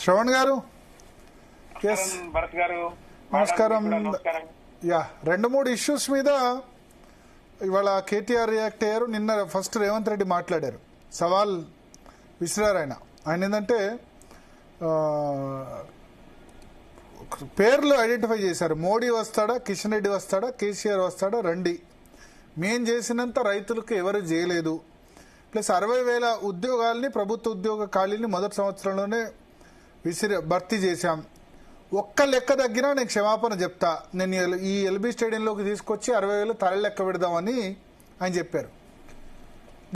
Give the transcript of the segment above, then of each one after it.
శ్రవణ్ గారు. భరత్ గారు నమస్కారం. యా, 2-3 ఇష్యూస్ మీద ఇవాళ కేటీఆర్ రియాక్ట్ అయ్యారు. నిన్న ఫస్ట్ రేవంత్ రెడ్డి మాట్లాడారు, సవాల్ విసిరారు. ఆయన ఏంటంటే పేర్లు ఐడెంటిఫై చేశారు. మోడీ వస్తాడా, కిషన్ రెడ్డి వస్తాడా, కేసీఆర్ వస్తాడా, రండి, మేం చేసినంత రైతులకు ఎవరు చేయలేదు, ప్లస్ 60,000 ఉద్యోగాల్ని, ప్రభుత్వ ఉద్యోగ ఖాళీని మొదటి సంవత్సరంలోనే భర్తీ చేశాం. ఒక్క లెక్క తగ్గినా నేను క్షమాపణ చెప్తా, నేను ఈ ఎల్బీ స్టేడియంలోకి తీసుకొచ్చి 60,000 తల లెక్క పెడదామని ఆయన చెప్పారు.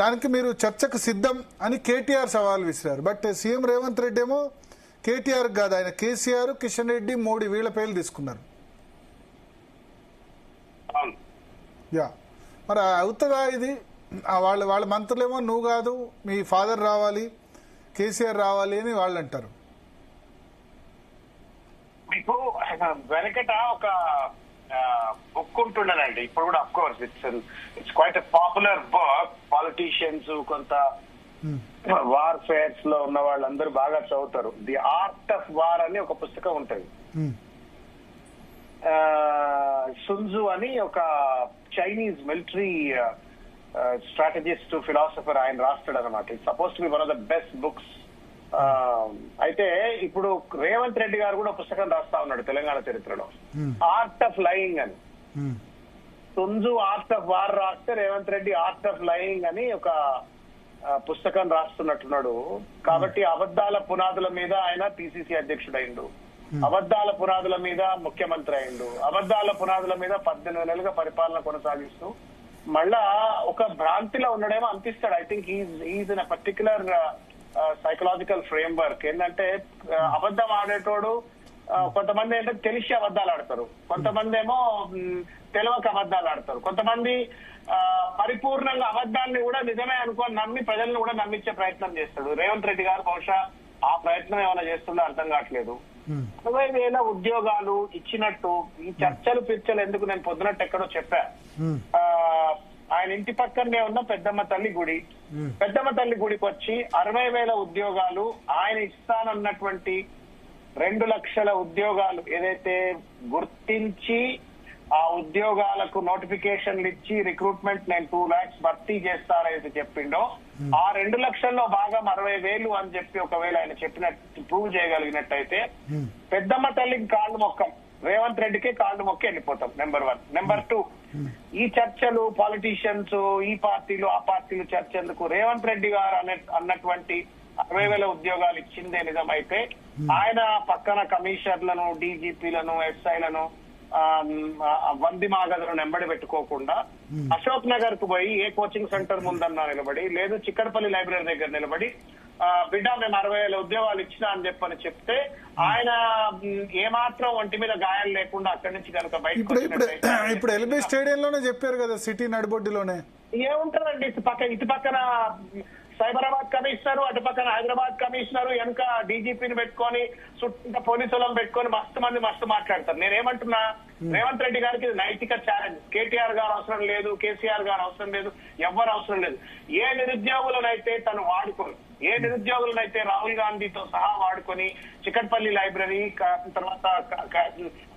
దానికి మీరు చర్చకు సిద్ధం అని కేటీఆర్ సవాల్ విసిరారు. బట్ సీఎం రేవంత్ రెడ్డి ఏమో కేటీఆర్ కాదు, ఆయన కేసీఆర్, కిషన్ రెడ్డి, మోడీ వీళ్ళ పేర్లు తీసుకున్నారు. యా, మరి అవుతుందా ఇది? వాళ్ళ మంత్రులేమో నువ్వు కాదు, మీ ఫాదర్ రావాలి, కేసీఆర్ రావాలి అని వాళ్ళు అంటారు. మీకు వెనకట ఒక బుక్ ఉంటుండనండి, ఇప్పుడు కూడా of course it's quite a popular book. Politicians, కొంత వార్ ఫేర్స్ లో ఉన్న వాళ్ళందరూ బాగా చదువుతారు. ది ఆర్ట్ ఆఫ్ వార్ అని ఒక పుస్తకం ఉంటుంది. సున్జు అని ఒక చైనీస్ మిలిటరీ స్ట్రాటజిస్ట్, ఫిలాసఫర్, ఆయన రాస్తాడు అనమాట. It's suppose to be one of the best books. అయితే ఇప్పుడు రేవంత్ రెడ్డి గారు కూడా పుస్తకం రాస్తా ఉన్నాడు తెలంగాణ చరిత్రలో, ఆర్ట్ ఆఫ్ లయింగ్ అని. సున్జు ఆర్ట్ ఆఫ్ వార్ రాస్తే Revanth Reddy art of lying అని ఒక పుస్తకం రాస్తున్నట్టున్నాడు. కాబట్టి అబద్ధాల పునాదుల మీద ఆయన పిసిసి అధ్యక్షుడు అయిండు, అబద్ధాల పునాదుల మీద ముఖ్యమంత్రి అయిండు, అబద్ధాల పునాదుల మీద 18 నెలలుగా పరిపాలన కొనసాగిస్తూ మళ్ళా ఒక భ్రాంతిలో ఉండడేమో అనిపిస్తాడు. I think is in a particular psychological framework. ఏంటంటే అబద్ధం ఆడేటోడు కొంతమంది ఏంటంటే తెలిసి అబద్ధాలు ఆడతారు, కొంతమంది ఏమో తెలియక అబద్ధాలు ఆడతారు, కొంతమంది పరిపూర్ణంగా అబద్ధాన్ని కూడా నిజమే అనుకొని నమ్మి ప్రజలను కూడా నమ్మించే ప్రయత్నం చేస్తాడు. రేవంత్ రెడ్డి గారు బహుశా ఆ ప్రయత్నం ఏమైనా చేస్తుందో అర్థం కావట్లేదు. 60,000 ఉద్యోగాలు ఇచ్చినట్టు ఈ చర్చలు పిర్చలు ఎందుకు? నేను పొద్దునట్టు ఎక్కడో చెప్పా, ఆయన ఇంటి పక్కనే ఉన్న పెద్దమ్మ తల్లి గుడి, పెద్దమ్మ తల్లి గుడికి వచ్చి 60,000 ఉద్యోగాలు ఆయన ఇస్తానన్నటువంటి 2 లక్షల ఉద్యోగాలు ఏదైతే గుర్తించి ఆ ఉద్యోగాలకు నోటిఫికేషన్లు ఇచ్చి రిక్రూట్మెంట్ నేను 2 lakhs భర్తీ చేస్తారైతే చెప్పిండో, ఆ 2 లక్షల్లో భాగం 60,000 అని చెప్పి ఒకవేళ ఆయన చెప్పినట్టు ప్రూవ్ చేయగలిగినట్టయితే పెద్దమ్మ తల్లికి కాళ్ళు మొక్కం, రేవంత్ రెడ్డికే కాళ్ళు మొక్కి వెళ్ళిపోతాం. నెంబర్ 1. నెంబర్ 2, ఈ చర్చలు పాలిటీషియన్స్, ఈ పార్టీలు ఆ పార్టీలు చర్చ ఎందుకు? రేవంత్ రెడ్డి గారు అన్నటువంటి 60,000 ఉద్యోగాలు ఇచ్చిందే నిజమైతే ఆయన పక్కన కమిషనర్లను, డీజీపీలను, ఎస్ఐలను, వందిమాగదులను వెంబడి పెట్టుకోకుండా అశోక్ నగర్ కు పోయి ఏ కోచింగ్ సెంటర్ ముందన్నా నిలబడి, లేదు చిక్కడపల్లి లైబ్రరీ దగ్గర నిలబడి బిడ్డ మేము 60,000 ఉద్యోగాలు ఇచ్చినా అని చెప్పని చెప్తే ఆయన ఏమాత్రం ఒంటి మీద గాయాలు లేకుండా అక్కడి నుంచి కనుక బయట ఇప్పుడు ఎల్బీ స్టేడియంలోనే చెప్పారు కదా, సిటీ నడిబొడ్డులోనే ఏముంటారండి? ఇటు పక్కన సైబరాబాద్ కమిషనర్, అటు పక్కన హైదరాబాద్ కమిషనర్, వెనుక డీజీపీని పెట్టుకొని చుట్టూ పోలీసులను పెట్టుకొని మస్తు మాట్లాడతారు. నేనేమంటున్నా, రేవంత్ రెడ్డి గారికి నైతిక ఛాలెంజ్. కేటీఆర్ గారు అవసరం లేదు, కేసీఆర్ గారు అవసరం లేదు, ఎవ్వరు అవసరం లేదు. ఏ నిరుద్యోగులనైతే తను వాడుకొని, ఏ నిరుద్యోగులనైతే రాహుల్ గాంధీతో సహా వాడుకొని చికట్పల్లి లైబ్రరీ, తర్వాత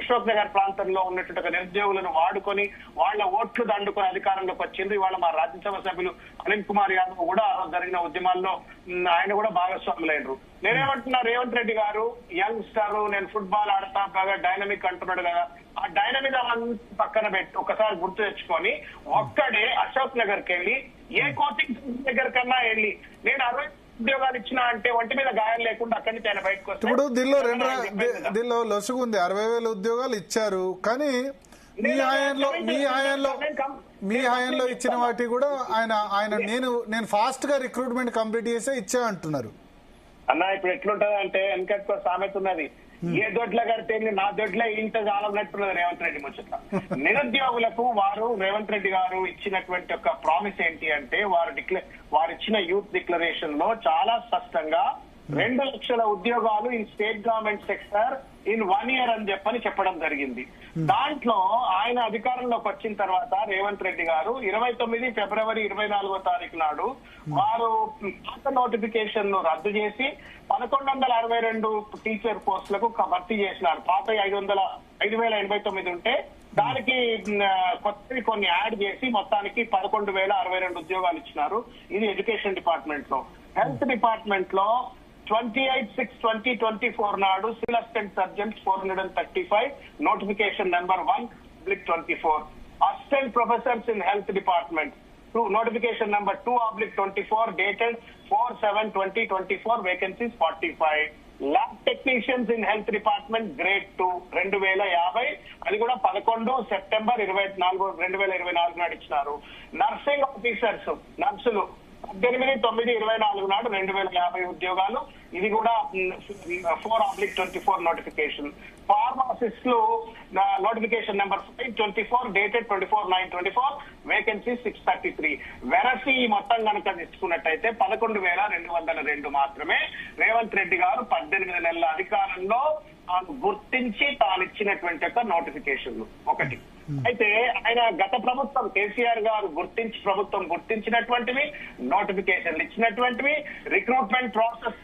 అశోక్ నగర్ ప్రాంతంలో ఉన్నటువంటి నిరుద్యోగులను వాడుకొని వాళ్ళ ఓట్లు దండుకొని అధికారంలోకి వచ్చింది. ఇవాళ మా రాజ్యసభ సభ్యులు అనిల్ కుమార్ యాదవ్ కూడా ఆ రోజు జరిగిన ఉద్యమాల్లో ఆయన కూడా భాగస్వాములైనరు. నేనేమంటున్నా, రేవంత్ రెడ్డి గారు యంగ్ స్టార్, నేను ఫుట్బాల్ ఆడతా, బాగా డైనమిక్ అంటున్నాడు కదా, ఆ డైనమిజం పక్కన పెట్టి ఒకసారి గుర్తు తెచ్చుకొని ఒక్కడే అశోక్ నగర్కి వెళ్ళి ఏ కోచింగ్ దగ్గర కన్నా వెళ్ళి నేను 60 ఉద్యోగాలు ఇచ్చినా అంటే ఒంటి మీద గాయం లేకుండా అక్కడి నుంచి ఆయన బయటకు వస్తాడు. ఇప్పుడు దీనిలో లొసుగుంది. 60,000 ఉద్యోగాలు ఇచ్చారు, కానీ మీ హయాంలో ఇచ్చిన వాటి కూడా ఆయన నేను ఫాస్ట్ గా రిక్రూట్మెంట్ కంప్లీట్ చేసే ఇచ్చా అంటున్నారు. అన్న ఇప్పుడు ఎట్లుంటది అంటే, వెనకట్టుకో సామెత ఉన్నది, ఏ దొడ్ల కడితే నా దొడ్లే ఇంత చాలన్నట్టున్నది రేవంత్ రెడ్డి ముచ్చట. నిరుద్యోగులకు వారు రేవంత్ రెడ్డి గారు ఇచ్చినటువంటి ఒక ప్రామిస్ ఏంటి అంటే, వారు ఇచ్చిన యూత్ డిక్లరేషన్ లో చాలా స్పష్టంగా 2 లక్షల ఉద్యోగాలు ఈ state government sector in 1 year అని చెప్పడం జరిగింది. దాంట్లో ఆయన అధికారంలోకి వచ్చిన తర్వాత రేవంత్ రెడ్డి గారు 29 ఫిబ్రవరి 24 నాడు వారు పాత నోటిఫికేషన్ ను రద్దు చేసి 1162 టీచర్ పోస్టులకు భర్తీ చేసినారు. పాత 5089 ఉంటే దానికి కొత్తవి కొన్ని యాడ్ చేసి మొత్తానికి 11,062 ఉద్యోగాలు ఇచ్చినారు. ఇది ఎడ్యుకేషన్ డిపార్ట్మెంట్ లో. హెల్త్ డిపార్ట్మెంట్ లో 28/6/2024 నాడు civil assistant surgeons 435 notification number 1/24. Assistant professors in health department notification number 2/24 dated 4/7/2024 vacancies 45. Lab technicians in health department grade 2 2050 అది కూడా 11 సెప్టెంబర్ 2024 నాడు ఇచ్చినారు. నర్సింగ్ ఆఫీసర్స్ నర్సులు 18/9/24 నాడు 2050 ఉద్యోగాలు. ఇది కూడా 4/24 నోటిఫికేషన్. ఫార్మాసిస్టులు నోటిఫికేషన్ నెంబర్ 5/24 డేటెడ్ 24/9/24 వేకెన్సీ 633. వెరసి మొత్తం కనుక తీసుకున్నట్టయితే 11,202 మాత్రమే. రేవంత్ రెడ్డి గారు 18 నెలల అధికారంలో తాను గుర్తించి తాను ఇచ్చినటువంటి యొక్క నోటిఫికేషన్లు ఒకటి. అయితే ఆయన గత ప్రభుత్వం కేసీఆర్ గారు ప్రభుత్వం గుర్తించినటువంటివి, నోటిఫికేషన్లు ఇచ్చినటువంటివి, రిక్రూట్మెంట్ ప్రాసెస్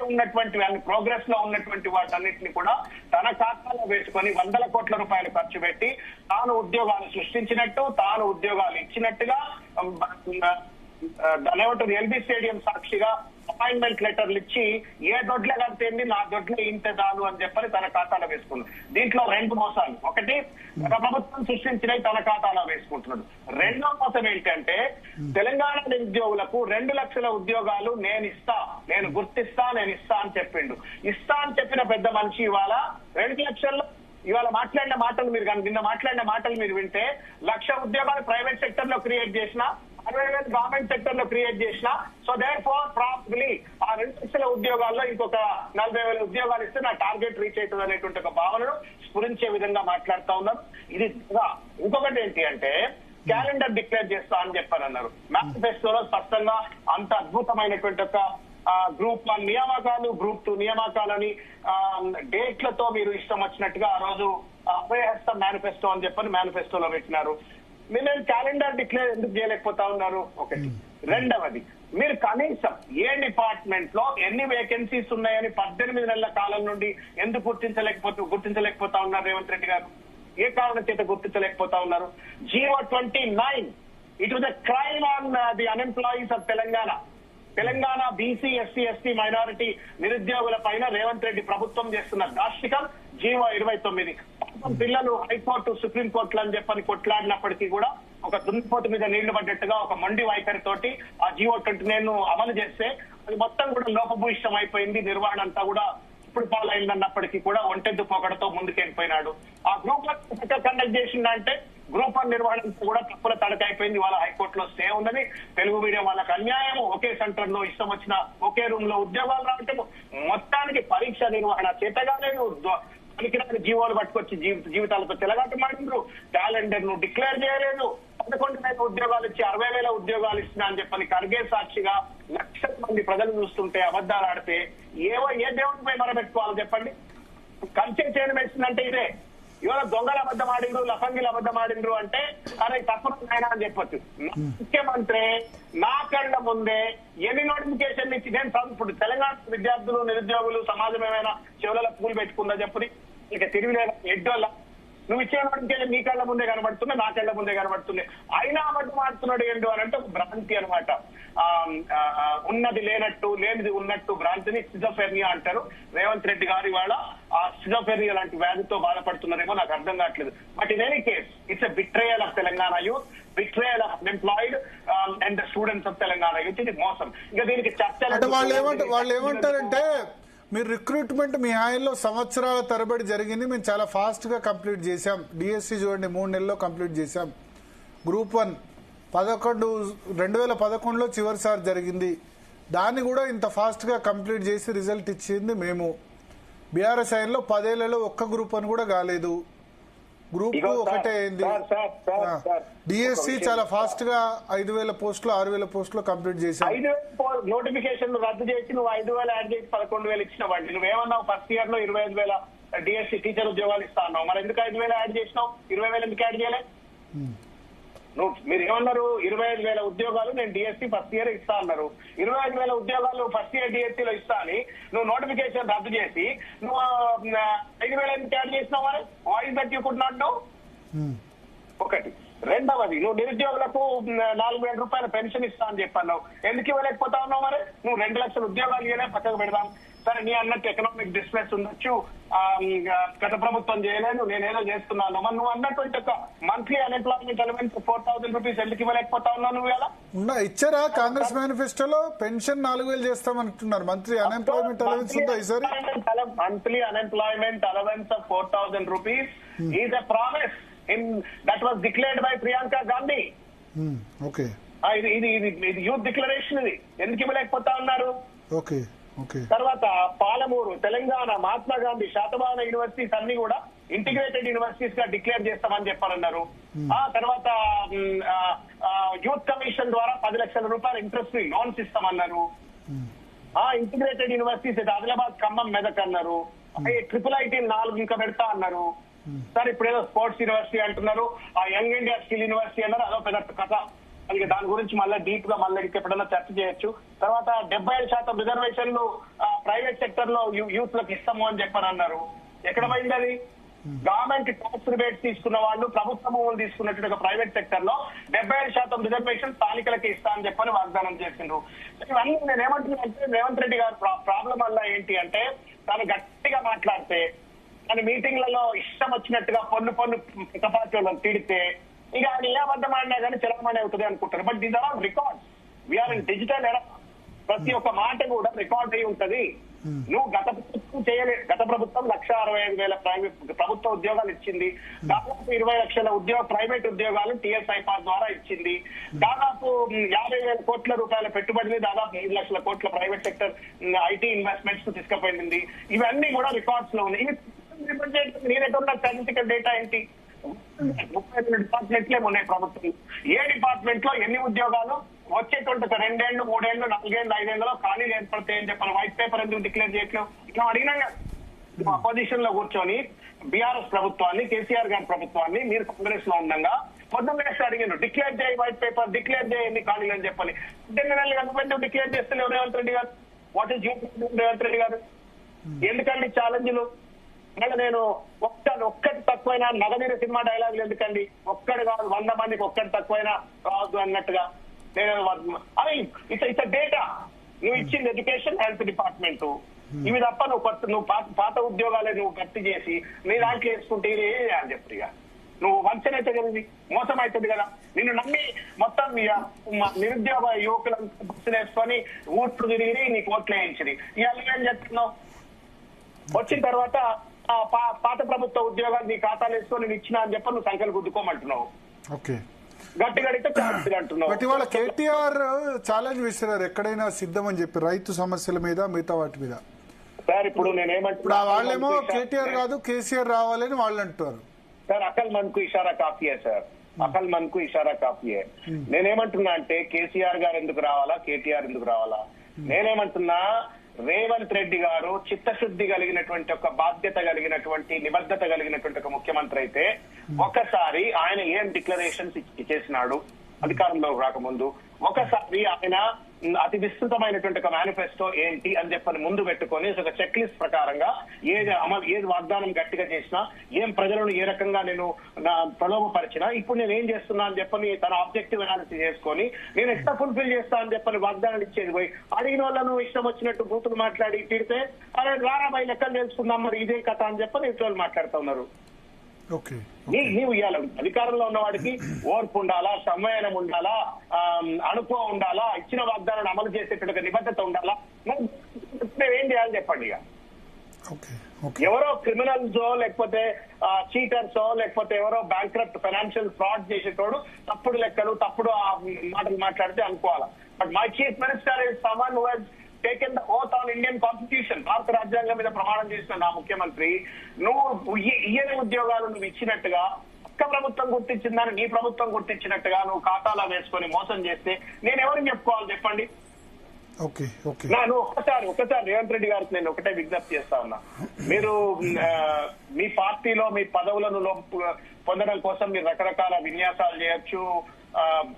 ఉన్నటువంటివి అన్ని ప్రోగ్రెస్ లో ఉన్నటువంటి వాటన్నిటిని కూడా తన ఖాతాలో వేసుకొని 100 కోట్ల రూపాయలు ఖర్చు పెట్టి తాను ఉద్యోగాలు సృష్టించినట్టు, తాను ఉద్యోగాలు ఇచ్చినట్టుగా దాని ఎల్బీ స్టేడియం సాక్షిగా అపాయింట్మెంట్ లెటర్లు ఇచ్చి ఏ దొడ్లే కడితేంది నా దొడ్లే ఇంతే చాలు అని చెప్పని తన ఖాతాలో వేసుకున్నాడు. దీంట్లో 2 మోసాలు. ఒకటి, గత ప్రభుత్వం సృష్టించినవి తన ఖాతాలో వేసుకుంటున్నాడు. రెండో మోసం ఏంటంటే తెలంగాణ నిరుద్యోగులకు 2 లక్షల ఉద్యోగాలు నేను ఇస్తా అని చెప్పిండు. ఇస్తా అని చెప్పిన పెద్ద మనిషి ఇవాళ 2 లక్షల్లో ఇవాళ మాట్లాడిన మాటలు మీరు కానీ నిన్న మాట్లాడిన మాటలు మీరు వింటే 1,00,000 ఉద్యోగాలు ప్రైవేట్ సెక్టర్ లో క్రియేట్ చేసిన, 60,000 గవర్నమెంట్ సెక్టర్ లో క్రియేట్ చేసిన. సో దేర్ ఫోర్ ప్రాబబ్లీ ఆ 2 లక్షల ఉద్యోగాల్లో ఇంకొక 40,000 ఉద్యోగాలు ఇస్తే నా టార్గెట్ రీచ్ అవుతుంది అనేటువంటి ఒక భావనను స్ఫురించే విధంగా మాట్లాడుతా ఉన్నారు. ఇది ఇంకొకటి ఏంటి అంటే క్యాలెండర్ డిక్లేర్ చేస్తా అని చెప్పారన్నారు. మేనిఫెస్టోలో స్పష్టంగా అంత అద్భుతమైనటువంటి ఒక గ్రూప్ 1 నియామకాలు, గ్రూప్ 2 నియామకాలని డేట్లతో మీరు ఇష్టం వచ్చినట్టుగా ఆ రోజు అభయహస్తం మేనిఫెస్టో అని చెప్పని మేనిఫెస్టోలో పెట్టినారు. మీరు క్యాలెండర్ డిక్లేర్ ఎందుకు చేయలేకపోతా ఉన్నారు? ఒకటి. రెండవది, మీరు కనీసం ఏ డిపార్ట్మెంట్ లో ఎన్ని వేకెన్సీస్ ఉన్నాయని 18 నెలల కాలం నుండి ఎందుకు గుర్తించలేకపోతా ఉన్నారు రేవంత్ రెడ్డి గారు? ఏ కారణం చేత గుర్తించలేకపోతా ఉన్నారు? 029 it was a crime on the unemployees of Telangana BC, SC, ST, minority నిరుద్యోగుల పైన రేవంత్ రెడ్డి ప్రభుత్వం చేస్తున్న దాష్టికం 029. పిల్లలు హైకోర్టు, సుప్రీంకోర్టులు అని చెప్పని కొట్లాడినప్పటికీ కూడా ఒక దున్నపోతు మీద నీళ్లు పడ్డట్టుగా ఒక మొండి వైఖరితోటి ఆ 029 అమలు చేస్తే అది మొత్తం కూడా లోపభూయిష్టం అయిపోయింది. నిర్వహణ అంతా కూడా ఇప్పుడు పాలైందన్నప్పటికీ కూడా ఒంటెద్దు పొగడతో ముందుకెళ్ళిపోయినాడు. ఆ గ్రూప్ 1 కండక్ట్ చేసిందంటే గ్రూప్ 1 నిర్వహణ కూడా తప్పుల తడకైపోయింది. వాళ్ళ హైకోర్టులో స్టే ఉన్నది. తెలుగు మీడియం వాళ్ళకి అన్యాయం. ఒకే సెంటర్ లో ఇష్టం వచ్చిన ఒకే రూమ్ లో ఉద్యోగాలు రావటం, మొత్తానికి పరీక్ష నిర్వహణ చేతగాలేదు. పనికిరాని జీవోలు పట్టుకొచ్చి జీవితాలతో చెలగాటమాడిండ్రు. క్యాలెండర్ ను డిక్లేర్ చేయలేదు. 11,000 ఉద్యోగాలు ఇచ్చి 60,000 ఉద్యోగాలు ఇస్తున్నా అని చెప్పని ఖర్గే సాక్షిగా లక్షల మంది ప్రజలు చూస్తుంటే అబద్ధాలు ఆడితే ఏ దేవుడిపై మనం పెట్టుకోవాలి చెప్పండి? కంచె చేయడం వేసిందంటే ఇదే. ఇవాళ దొంగల అబద్ధం ఆడిండ్రు, లఫంగిలు అబద్ధం ఆడిండ్రు అంటే అరే తప్పదు ఆయన అని చెప్పొచ్చు. ముఖ్యమంత్రి నా కళ్ళ ముందే ఎన్ని నోటిఫికేషన్ ఇచ్చి నేను ఇప్పుడు తెలంగాణ విద్యార్థులు, నిరుద్యోగులు సమాజం ఏమైనా చెవులలో పూలు పెట్టుకుందా చెప్పని ఇక తిరిగి ఎడ్డోళ్ళ నువ్వు ఇచ్చే నోటిఫికేషన్ నీ కళ్ళ ముందే కనబడుతున్నాయి, నా కళ్ళ ముందే కనబడుతున్నాయి. అయినా అబద్ధం ఆడుతున్నాడు ఏంటో అని అంటే ఒక భ్రాంతి అనమాట. ఉన్నది లేనట్టు, లేనిది ఉన్నట్టు భ్రాంతిని సిజోఫెర్నియా అంటారు. రేవంత్ రెడ్డి గారు ఇవాళ ఆ సిజోఫెర్నియా లాంటి వ్యాధితో బాధపడుతున్నారేమో నాకు అర్థం కావట్లేదు. But in any case it's a betrayal of Telangana youth, betrayal of unemployed and the students of Telangana youth. ఇది మోసం. ఇంకా దీనికి చర్చలు వాళ్ళు ఏమంటారంటే మీరు రిక్రూట్మెంట్ మీ హాయిలో సంవత్సరాల తరబడి జరిగింది, మేము చాలా ఫాస్ట్ గా కంప్లీట్ చేశాం. డిఎస్సి చూడండి 3 నెలల్లో కంప్లీట్ చేశాం. గ్రూప్ 1 2011లో చివరిసారి జరిగింది. దాన్ని కూడా ఇంత ఫాస్ట్ గా కంప్లీట్ చేసి రిజల్ట్ ఇచ్చింది మేము. బీఆర్ఎస్ ఆయనలో 10 ఏళ్లలో ఒక్క గ్రూప్ 1 కూడా కాలేదు. గ్రూప్ 2 ఒకటే అయింది. డిఎస్సి చాలా ఫాస్ట్ గా 5,000 పోస్టులు 6,000 పోస్టులు కంప్లీట్ చేశారు. 5,000 నోటిఫికేషన్ రద్దు చేసి నువ్వు 5,000 యాడ్ చేసి 11,000 ఇచ్చినవండి. నువ్వేమన్నావు ఫస్ట్ ఇయర్ లో 25,000 డిఎస్సి టీచర్ ఉద్యోగాలు ఇస్తా అన్నావు. మరి ఎందుకు 5,000 యాడ్ చేసినావు? 20,000 ఎందుకు యాడ్ చేయలే? మీరు ఏమన్నారు? 25,000 ఉద్యోగాలు నేను డిఎస్సి ఫస్ట్ ఇయర్ ఇస్తా అన్నారు. 25,000 ఉద్యోగాలు ఫస్ట్ ఇయర్ డిఎస్సిలో ఇస్తా అని నువ్వు నోటిఫికేషన్ రద్దు చేసి నువ్వు 5,000 ఎందుకు యాడ్ చేసినావు? మరి voice that you could not know. ఒకటి. రెండవది, నువ్వు నిరుద్యోగులకు 4,000 రూపాయల పెన్షన్ ఇస్తా అని చెప్పాను. ఎందుకు ఇవ్వలేకపోతా ఉన్నావు? మరి నువ్వు 2 లక్షల ఉద్యోగాలు ఇవ్వలే, పక్కకు పెడదాం. సరే, నీ అన్నట్టు ఎకనామిక్ డిస్ట్రెస్ ఉండొచ్చు, గత ప్రభుత్వం చేయలేదు, నేనేదో చేస్తున్నాను. మరి నువ్వు అన్నటువంటి ఒక మంత్లీ అన్ఎంప్లాయ్మెంట్ అలవెన్స్ 4,000 రూపీస్ ఎందుకు ఇవ్వలేకపోతా ఉన్నావు? నువ్వు ఎలా ఇచ్చారా? కాంగ్రెస్ మేనిఫెస్టోలో పెన్షన్ 4,000 చేస్తామంటున్నారు. మంత్లీ అన్ఎంప్లాయ్మెంట్ అలవెన్స్ ఉందా ఈసారి? Monthly unemployment allowance of 4,000 rupees is a promise that was declared by Priyanka Gandhi. Okay. ఇది యూత్ డిక్లరేషన్. ఇది ఎందుకు ఇవ్వలేకపోతా ఉన్నారు? Okay okay. తర్వాత పాలమూరు, తెలంగాణ, మహాత్మా గాంధీ, శాతవాహన యూనివర్సిటీస్ అన్ని కూడా ఇంటిగ్రేటెడ్ యూనివర్సిటీస్ గా డిక్లేర్ చేస్తామని చెప్పారన్నారు. ఆ తర్వాత యూత్ కమిషన్ ద్వారా 10 లక్షల రూపాయల ఇంట్రెస్ట్ లోన్స్ ఇస్తామన్నారు. ఇంటిగ్రేటెడ్ యూనివర్సిటీస్ ఆదిలాబాద్, ఖమ్మం, మెదక్ అన్నారు. IIIT 4 ఇంకా పెడతా అన్నారు. సార్, ఇప్పుడు ఏదో స్పోర్ట్స్ యూనివర్సిటీ అంటున్నారు, ఆ యంగ్ ఇండియా స్కిల్ యూనివర్సిటీ అన్నారు. అదో పెద్ద కథ. అందుకే దాని గురించి మళ్ళీ డీప్ గా మళ్ళీ ఎప్పుడన్నా చర్చ చేయొచ్చు. తర్వాత 75% రిజర్వేషన్లు ప్రైవేట్ సెక్టర్ లో యూత్ లకు ఇస్తాము అని చెప్పని అన్నారు. ఎక్కడ పోయింది అది? గవర్నమెంట్ ట్యాక్స్ రిబేట్స్ తీసుకున్న వాళ్ళు, ప్రభుత్వ భూములు తీసుకున్నట్టు ఒక ప్రైవేట్ సెక్టర్ లో 75% రిజర్వేషన్ స్థానికులకి ఇస్తా అని చెప్పని వాగ్దానం చేసిండ్రు. ఇవన్నీ నేను ఏమంటున్నానంటే, రేవంత్ రెడ్డి గారు ప్రాబ్లం వల్ల ఏంటి అంటే, తాను గట్టిగా మాట్లాడితే, కానీ మీటింగ్లలో ఇష్టం వచ్చినట్టుగా పొన్ను పార్టీలను తిడితే ఇక ఆయన ఏ అబద్ధం ఆడినా కానీ చలమనే అవుతుంది అనుకుంటారు. But these are all records. We are in digital era. ప్రతి ఒక్క మాట కూడా రికార్డ్ అయి ఉంటది. నువ్వు గత ప్రభుత్వం చేయలేదు. గత ప్రభుత్వం 1,65,000 ప్రభుత్వ ఉద్యోగాలు ఇచ్చింది. దాదాపు 20 లక్షల ప్రైవేట్ ఉద్యోగాలు TSI పాస్ ద్వారా ఇచ్చింది. దాదాపు 50,000 కోట్ల రూపాయల పెట్టుబడిని, దాదాపు 5 లక్షల కోట్ల ప్రైవేట్ సెక్టర్ IT ఇన్వెస్ట్మెంట్స్ తీసుకుపోయింది. ఇవన్నీ కూడా రికార్డ్స్ లో ఉన్నాయి. నేనెక్కడ స్టాటిస్టికల్ డేటా ఏంటి? 32 డిపార్ట్మెంట్లే ఉన్నాయి ప్రభుత్వం. ఏ డిపార్ట్మెంట్ లో ఎన్ని ఉద్యోగాలు వచ్చేటువంటి 2 ఏళ్ళు 3 ఏళ్ళు 4 ఏళ్ళు 5 ఏళ్ళలో ఖాళీలు ఏర్పడతాయని చెప్పాలి. వైట్ పేపర్ ఎందుకు డిక్లేర్ చేయట్లేదు? ఇట్లా అడిగినా అపోజిషన్ లో కూర్చొని బీఆర్ఎస్ ప్రభుత్వాన్ని, కేసీఆర్ గారి ప్రభుత్వాన్ని మీరు కాంగ్రెస్ లో ఉండగా పొద్దున్న వేస్తే అడిగారు, డిక్లేర్ చేయి వైట్ పేపర్, డిక్లేర్ చేయి ఎన్ని ఖాళీలు అని చెప్పని. 10 నెలలు గవర్నమెంట్ డిక్లేర్ చేస్తలేవు రేవంత్ రెడ్డి గారు. వాట్ ఈస్ రేవంత్ రెడ్డి గారు? ఎందుకండి ఛాలెంజ్లు? మళ్ళీ నేను ఒక్కటి తక్కువైనా, నగనీరు సినిమా డైలాగులు ఎందుకండి? ఒక్కడు కాదు 100 మందికి ఒక్కటి తక్కువైనా రావద్దు అన్నట్టుగా నేను అది ఇట్స్ డేటా. నువ్వు ఇచ్చింది ఎడ్యుకేషన్, హెల్త్ డిపార్ట్మెంట్. ఇవి తప్ప నువ్వు పాత ఉద్యోగాలే నువ్వు భర్తీ చేసి నీ దాంట్లో వేసుకుంటే అని చెప్పి నువ్వు వంచన అయితే కదా, మోసం అవుతుంది కదా. నిన్ను నమ్మి మొత్తం నిరుద్యోగ యువకులంతా బస్సులు వేసుకొని ఓట్లు తిరిగి నీకు ఓట్లు వేయించింది. ఇవాళ ఏం చెప్తున్నావు? వచ్చిన తర్వాత పాత ప్రభుత్వ ఉద్యోగాలు నీ ఖాతాలు వేసుకొని నేను ఇచ్చినా అని చెప్పి నువ్వు సంఖ్యలు గుద్దుకోమంటున్నావు. ఓకే, గట్టి గడితే ఛాలెంజ్ అంటున్నావు. బట్ ఇవాళ కేటీఆర్ ఛాలెంజ్ విసిరారు, ఎక్కడైనా సిద్ధం అని చెప్పి, రైతు సమస్యల మీద, మిగతా వాటి మీద. సార్, ఇప్పుడు నేనేమంటున్నా, వాళ్ళేమో కేటీఆర్ కాదు కేసీఆర్ రావాలని వాళ్ళు అంటారు. సార్, అకల్ మన్ కు ఇషారా కాఫీయే సార్, అకల్ మన్ కు ఇషారా కాఫీయే. నేనేమంటున్నా అంటే, కేసీఆర్ గారు ఎందుకు రావాలా, కేటీఆర్ ఎందుకు రావాలా? నేనేమంటున్నా, రేవంత్ రెడ్డి గారు చిత్తశుద్ధి కలిగినటువంటి ఒక బాధ్యత కలిగినటువంటి నిబద్ధత కలిగినటువంటి ఒక ముఖ్యమంత్రి అయితే ఒకసారి ఆయన ఏం డిక్లరేషన్స్ చేసినాడు అధికారంలో రాకముందు, ఒకసారి ఆయన అతి విస్తృతమైనటువంటి ఒక మేనిఫెస్టో ఏంటి అని చెప్పని ముందు పెట్టుకొని ఒక చెక్ లిస్ట్ ప్రకారంగా ఏది వాగ్దానం గట్టిగా చేసినా, ఏం ప్రజలను ఏ రకంగా నేను ప్రలోభపరిచినా, ఇప్పుడు నేను ఏం చేస్తున్నా అని చెప్పని తన ఆబ్జెక్టివ్ అనాలిసిస్ చేసుకొని నేను ఎట్లా ఫుల్ఫిల్ చేస్తా అని చెప్పని వాగ్దానాలు ఇచ్చేది పోయి అడిగిన వాళ్ళను ఇష్టం వచ్చినట్టు బూతులు మాట్లాడి తిడితే అరే రారాబాయి లెక్కలు తెలుసుకుందాం మరి ఇదే కథ అని చెప్పని ఇతరులు మాట్లాడుతూ ఉన్నారు. నీవు ఇవ్వాలి. అధికారంలో ఉన్న వాడికి ఓర్పు ఉండాలా, సంవయనం ఉండాలా, అనుభవం ఉండాలా, ఇచ్చిన వాగ్దానాన్ని అమలు చేసేటువంటి నిబద్ధత ఉండాలా. ఏం చేయాలి చెప్పండి. ఇక ఎవరో క్రిమినల్సో లేకపోతే చీటర్సో లేకపోతే ఎవరో బ్యాంక్రప్ట్ ఫైనాన్షియల్ ఫ్రాడ్ చేసేటోడు తప్పుడు లెక్కలు తప్పుడు మాటలు మాట్లాడితే అనుకోవాలా. But my chief minister is someone who has taken the oath on Indian constitution, భారత రాజ్యాంగం మీద ప్రమాణం చేసిన నా ముఖ్యమంత్రి నువ్వు ఇయ్యని ఉద్యోగాలు నువ్వు ఇచ్చినట్టుగా పక్క ప్రభుత్వం గుర్తించిందని నీ ప్రభుత్వం గుర్తించినట్టుగా నువ్వు ఖాతాలో వేసుకొని మోసం చేస్తే నేను ఎవరికి చెప్పుకోవాలి చెప్పండి? నేను ఒకసారి రేవంత్ రెడ్డి గారికి నేను ఒకటే విజ్ఞప్తి చేస్తా ఉన్నా. మీరు మీ పార్టీలో మీ పదవులను పొందడం కోసం మీరు రకరకాల విన్యాసాలు చేయొచ్చు,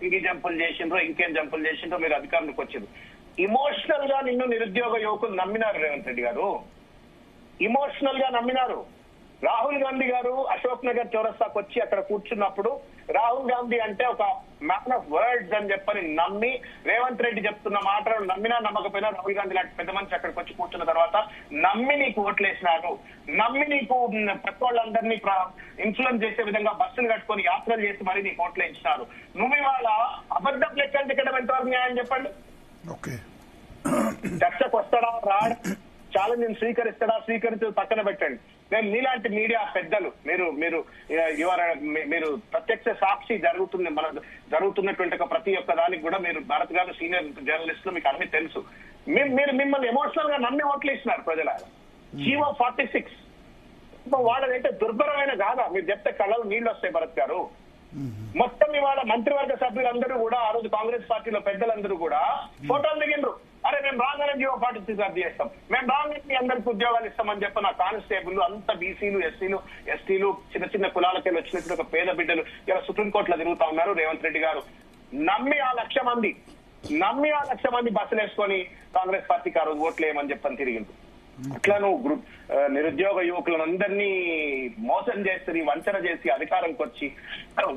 పింగి జంపులు చేసిండ్రో ఇంకేం జంపులు చేసిండ్రో మీరు అధికారంలోకి వచ్చిండ్రు. ఇమోషనల్ గా నిన్ను నిరుద్యోగ యువకులు నమ్మినారు రేవంత్ రెడ్డి గారు, ఇమోషనల్ గా నమ్మినారు. రాహుల్ గాంధీ గారు అశోక్ నగర్ చౌరస్తాకు వచ్చి అక్కడ కూర్చున్నప్పుడు రాహుల్ గాంధీ అంటే ఒక మ్యాన్ ఆఫ్ వర్డ్స్ అని చెప్పని నమ్మి రేవంత్ రెడ్డి చెప్తున్న మాటలు నమ్మినా నమ్మకపోయినా రాహుల్ గాంధీ లాంటి పెద్ద మనిషి అక్కడికి వచ్చి కూర్చున్న తర్వాత నమ్మి నీకు ఓట్లేసినారు, నమ్మి నీకు పెద్దవాళ్ళందరినీ ఇన్ఫ్లుయెన్స్ చేసే విధంగా బస్సులు కట్టుకొని యాత్రలు చేసి మరీ నీకు ఓట్లు ఇచ్చినారు. నువ్వు ఇవాళ అబద్ధం లెక్కలు దిక్కడం ఎంతవరకు న్యాయం చెప్పండి? చర్చకు వస్తాడా రాడు, ఛాలెంజ్ స్వీకరిస్తాడా స్వీకరించి పక్కన పెట్టండి. నేను మీలాంటి మీడియా పెద్దలు మీరు ప్రత్యక్ష సాక్షి జరుగుతున్నటువంటి ప్రతి ఒక్క దానికి కూడా మీరు భారత్ గారు సీనియర్ జర్నలిస్టులు మీకు అన్ని తెలుసు. మీరు మిమ్మల్ని ఎమోషనల్ గా నమ్మి ఓట్లు ఇస్తున్నారు ప్రజల. జీవో 46 వాళ్ళదైతే దుర్భరమైన కాదా? మీరు చెప్తే కళ్ళలో నీళ్లు వస్తాయి భరత్ గారు. మొత్తం ఇవాళ మంత్రివర్గ సభ్యులందరూ కూడా ఆ రోజు కాంగ్రెస్ పార్టీలో పెద్దలందరూ కూడా ఫోటోలు దిగిండ్రు. అరే మేము రాగానే జీవో 46 రద్దు చేస్తాం, మేము రాగానే మీ అందరికి ఉద్యోగాలు ఇస్తామని చెప్పి నా కానిస్టేబుల్ అంతా బీసీలు ఎస్టీలు చిన్న చిన్న కులాలకి వచ్చినట్టు ఒక పేద బిడ్డలు ఇలా సుప్రీంకోర్టులో తిరుగుతా ఉన్నారు. రేవంత్ రెడ్డి గారు నమ్మి ఆ 1,00,000 మంది బస్సులు వేసుకొని కాంగ్రెస్ పార్టీకి ఆ రోజు ఓట్లు వేయమని చెప్పని తిరిగింది. అట్లా నువ్వు నిరుద్యోగ యువకులను అందరినీ మోసం చేసి వంచన చేసి అధికారంకి వచ్చి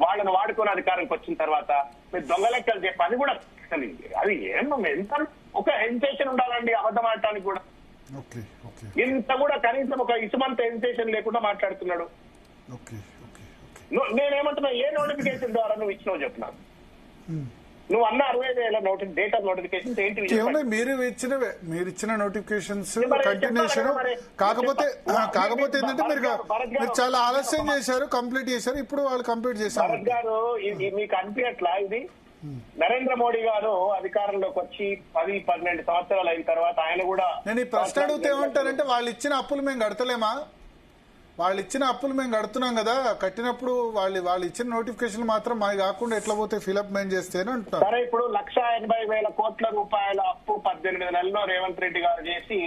వాళ్ళని వాడుకొని అధికారంకి వచ్చిన తర్వాత మీరు దొంగ లెక్కలు చెప్పి అది కూడా అది ఏమో ఎంత ఒక హెజిటేషన్ ఉండాలండి అబద్ధం ఆడటానికి కూడా. ఇంత కూడా కనీసం ఒక ఇసుమంత హెజిటేషన్ లేకుండా మాట్లాడుతున్నాడు. నేనేమంటున్నా, ఏ నోటిఫికేషన్ ద్వారా నువ్వు ఇచ్చినావు చెప్తున్నావు? నువ్వు అన్న 60,000 డేట్ ఆఫ్ నోటిఫికేషన్స్ ఏంటి? మీరు ఇచ్చిన నోటిఫికేషన్స్ కంటిన్యూషన్. కాకపోతే ఏంటంటే మీరు చాలా ఆలస్యం చేశారు, కంప్లీట్ చేశారు. ఇప్పుడు వాళ్ళు కంప్లీట్ చేశారు. భరత్ గారు మీకు అనిపించట్లా ఇది? నరేంద్ర మోడీ గారు అధికారంలోకి వచ్చి 10-12 సంవత్సరాలు అయిన తర్వాత ఆయన కూడా నేను ఈ ప్రశ్న అడిగితే ఏమంటారంటే వాళ్ళు ఇచ్చిన అప్పులు మేము కడతలేమా? వాళ్ళు ఇచ్చిన అప్పులు మేము కడుతున్నాం కదా, కట్టినప్పుడు వాళ్ళు ఇచ్చిన నోటిఫికేషన్ మాత్రం మాది కాకుండా ఎట్లా పోతే ఫిలప్ మేము చేస్తేనే అంటున్నారు. సరే, ఇప్పుడు 1,80,000 కోట్ల రూపాయల అప్పు 18 నెలల్లో రేవంత్ రెడ్డి గారు చేసి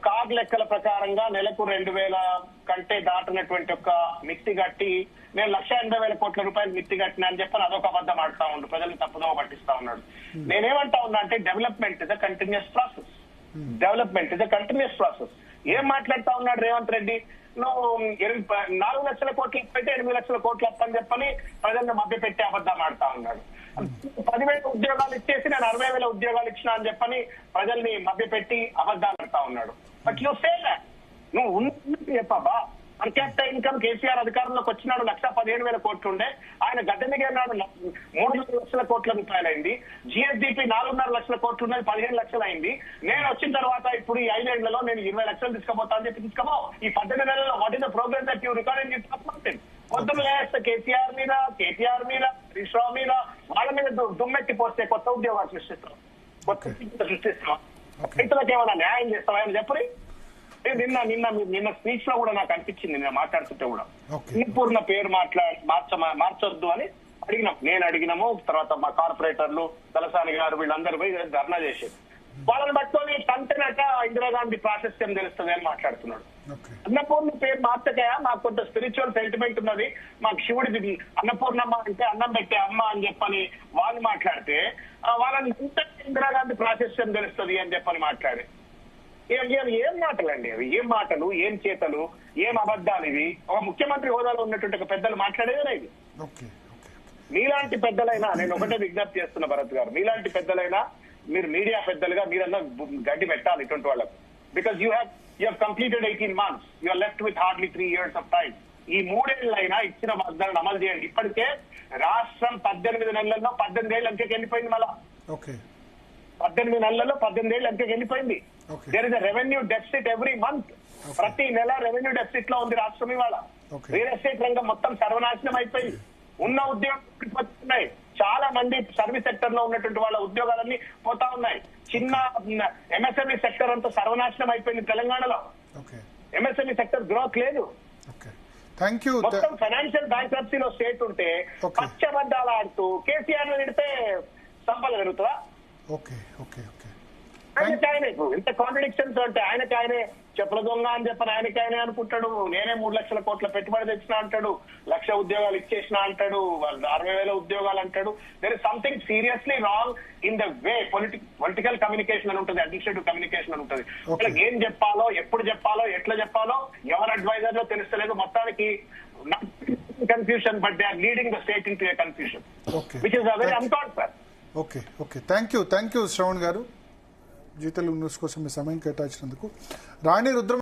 కార్డ్ లెక్కల ప్రకారంగా నెలకు 2,000 కంటే దాటినటువంటి ఒక మిత్తి కట్టి నేను 1,80,000 కోట్ల రూపాయలు మిత్తి కట్టినా అని చెప్పని అదొక అబద్ధం ఆడుతా ఉండు, ప్రజలు తప్పుదోవ పట్టిస్తా ఉన్నాడు. నేనేమంటా ఉన్నా అంటే development is a continuous process. ఏం మాట్లాడుతా ఉన్నాడు రేవంత్ రెడ్డి? నువ్వు 4 లక్షల కోట్లు అయితే 8 లక్షల కోట్లు అప్పని చెప్పని ప్రజలను మభ్య పెట్టి అబద్ధం ఆడుతా ఉన్నాడు. 10,000 ఉద్యోగాలు ఇచ్చేసి నేను 60,000 ఉద్యోగాలు ఇచ్చినా అని చెప్పని ప్రజల్ని మభ్య పెట్టి అబద్ధాలు ఆడుతా ఉన్నాడు. బట్ యూ సే దట్ నువ్వు ఉన్నట్టు చెప్పబ్బా. పర్ క్యాపిటల్ ఇన్కమ్ కేసీఆర్ అధికారంలోకి వచ్చినాడు 1,15,000 కోట్లు ఉండే, ఆయన గద్దె దిగినాడు 3 లక్షల కోట్ల రూపాయలు అయింది. జిఎస్డిపి 4.5 లక్షల కోట్లు ఉన్నది 15 లక్షలు అయింది. నేను వచ్చిన తర్వాత ఇప్పుడు ఈ 5 ఏళ్లలో నేను 20 లక్షలు తీసుకుపోతా అని చెప్పి తీసుకోమో. ఈ 18 నెలల్లో what is the progress that you record in పొద్దున లేస్తే కేటీఆర్ మీద హరీష్ రావు మీద వాళ్ళ మీద దుమ్మెత్తి పోస్తే కొత్త ఉద్యోగాలు సృష్టిస్తాం, రైతులకు ఏమైనా న్యాయం చేస్తాం ఆయన చెప్పరి. నిన్న స్పీచ్ లో కూడా నాకు అనిపించింది, నేను మాట్లాడుతుంటే కూడా అన్నపూర్ణ పేరు మార్చొద్దు అని నేను అడిగినాము. తర్వాత మా కార్పొరేటర్లు తలసాని గారు వీళ్ళందరూ పోయి ధర్నా చేసేది. వాళ్ళని పట్టుకొని తంటనట ఇందిరాగాంధీ ప్రాశస్త్యం తెలుస్తుంది అని మాట్లాడుతున్నాడు. అన్నపూర్ణ పేరు మార్చకయా, మాకు కొంత స్పిరిచువల్ సెంటిమెంట్ ఉన్నది, మాకు శివుడిది అన్నపూర్ణమ్మ అంటే అన్నం పెట్టే అమ్మ అని చెప్పని వాళ్ళు మాట్లాడితే వాళ్ళని ఇందిరాగాంధీ ప్రాశస్త్యం తెలుస్తుంది అని చెప్పని మాట్లాడి ఏం మాటలండి అవి? ఏం మాటలు, ఏం చేతలు, ఏం అబద్ధాలు ఇవి? ఒక ముఖ్యమంత్రి హోదాలో ఉన్నటువంటి ఒక పెద్దలు మాట్లాడేదేనా ఇది? మీలాంటి పెద్దలైనా నేను ఒకటే విజ్ఞప్తి చేస్తున్నా భరత్ గారు, మీలాంటి పెద్దలైనా మీరు మీడియా పెద్దలుగా మీరన్నా గడ్డి పెట్టాలి ఇటువంటి వాళ్ళకు. Because you have completed 18 months, you are left with hardly 3 years of time. ఈ 3 ఏళ్ళైనా ఇచ్చిన వాగ్దానాన్ని అమలు చేయండి. ఇప్పటికే రాష్ట్రం 18 నెలల్లో 18 ఏళ్ళు అంకెకి వెళ్ళిపోయింది. మళ్ళా 18 నెలల్లో 18 ఏళ్ళు అంకెకి వెళ్ళిపోయింది. There is a revenue deficit every month. ప్రతి నెల రెవెన్యూ డెఫిసిట్ లో ఉంది రాష్ట్రం ఇవాళ. రియల్ ఎస్టేట్ రంగం మొత్తం సర్వనాశనం అయిపోయింది. ఉన్న ఉద్యోగాలు చాలా మంది సర్వీస్ సెక్టర్ లో ఉన్నటువంటి వాళ్ళ ఉద్యోగాలన్నీ పోతా ఉన్నాయి. చిన్న ఎంఎస్ఎంఈ సెక్టర్ అంతా సర్వనాశనం అయిపోయింది తెలంగాణలో. ఓకే, ఎంఎస్ఎంఈ సెక్టర్ గ్రోత్ లేదు. Okay, thank you. మొత్తం ఫైనాన్షియల్ బ్యాంక్రప్సీలో స్టేట్ ఉంటే పచ్చబడ్డాల ఆడుతూ కేసీఆర్ నిడితే సంపద పెరుగుతుందా? ఓకే, ఓకే, ఓకే, ఆయనకి ఆయన ఇంత కాంట్రడిక్షన్స్ అంటే ఆయనకి ఆయనే చెప్పుల దొంగ అని చెప్పని ఆయనకి ఆయనే అనుకుంటాడు. నేనే 3 లక్షల కోట్ల పెట్టుబడి తెచ్చినా అంటాడు, 1,00,000 ఉద్యోగాలు ఇచ్చేసిన అంటాడు, 60,000 ఉద్యోగాలు అంటాడు. There is something seriously wrong in the way political communication అని ఉంటుంది, అడ్మినిస్ట్రేటివ్ కమ్యూనికేషన్ అని ఉంటుంది. వాళ్ళకి ఏం చెప్పాలో, ఎప్పుడు చెప్పాలో, ఎట్లా చెప్పాలో ఎవరు అడ్వైజర్ లో తెలుస్తలేదు. మొత్తానికి confusion, but they are leading the state in to a confusion which is a very unthought sir. Okay, okay, thank you Shravan garu. Zee Telugu news కోసం మీ సమయం కేటాయించినందుకు. రాణి రుద్ర